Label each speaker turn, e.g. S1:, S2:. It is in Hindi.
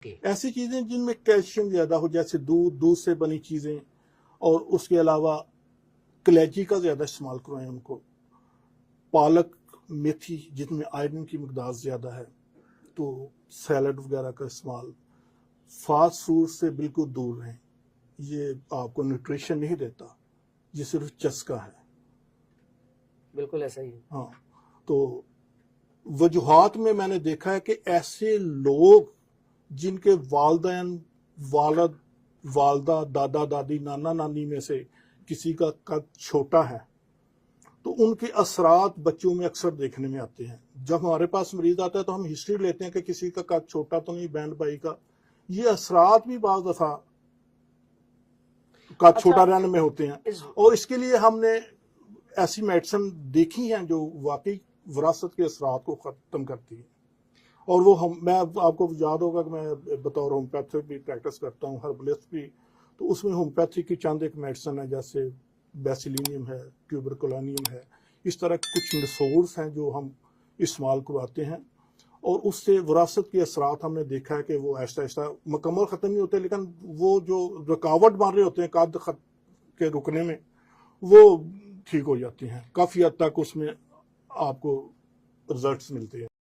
S1: ऐसी चीजें जिनमें कैल्शियम ज्यादा हो, जैसे दूध से बनी चीजें, और उसके अलावा कलेजी का ज्यादा इस्तेमाल करवाएं उनको। पालक, मेथी जिनमें आयरन की मकदार ज्यादा है, तो सैलड वगैरह का इस्तेमाल। फास्ट फूड से बिल्कुल दूर रहें, ये आपको न्यूट्रिशन नहीं देता, ये सिर्फ चस्का है।
S2: बिल्कुल ऐसा ही है।
S1: हाँ, तो वजूहात में मैंने देखा है कि ऐसे लोग जिनके वालदैन, वालद, वालदा, दादा दादी, नाना नानी में से किसी का कद छोटा है, तो उनके असरात बच्चों में अक्सर देखने में आते हैं। जब हमारे पास मरीज आता है तो हम हिस्ट्री लेते हैं कि किसी का कद छोटा तो नहीं, बहन भाई का। ये असरात भी बाज़ दफा कद छोटा रहने में होते हैं, और इसके लिए हमने ऐसी मेडिसिन देखी हैं जो वाकई विरासत के असरात को खत्म करती है। और वो मैं आपको याद होगा कि मैं बतौर होम्योपैथिक भी प्रैक्टिस करता हूँ, हर्बलिस्ट भी। तो उसमें होम्योपैथिक की चंद एक मेडिसिन है, जैसे बेसिलिनियम है, ट्यूबरकुलानियम है। इस तरह कुछ रिसोर्स हैं जो हम इस्तेमाल करवाते हैं, और उससे विरासत के असरात हमने देखा है कि वो ऐसा ऐसा मुकम्मल ख़त्म नहीं होते, लेकिन वो जो रुकावट बन रहे होते हैं कद के रुकने में, वो ठीक हो जाती हैं। काफ़ी हद तक उसमें आपको रिजल्ट्स मिलते हैं।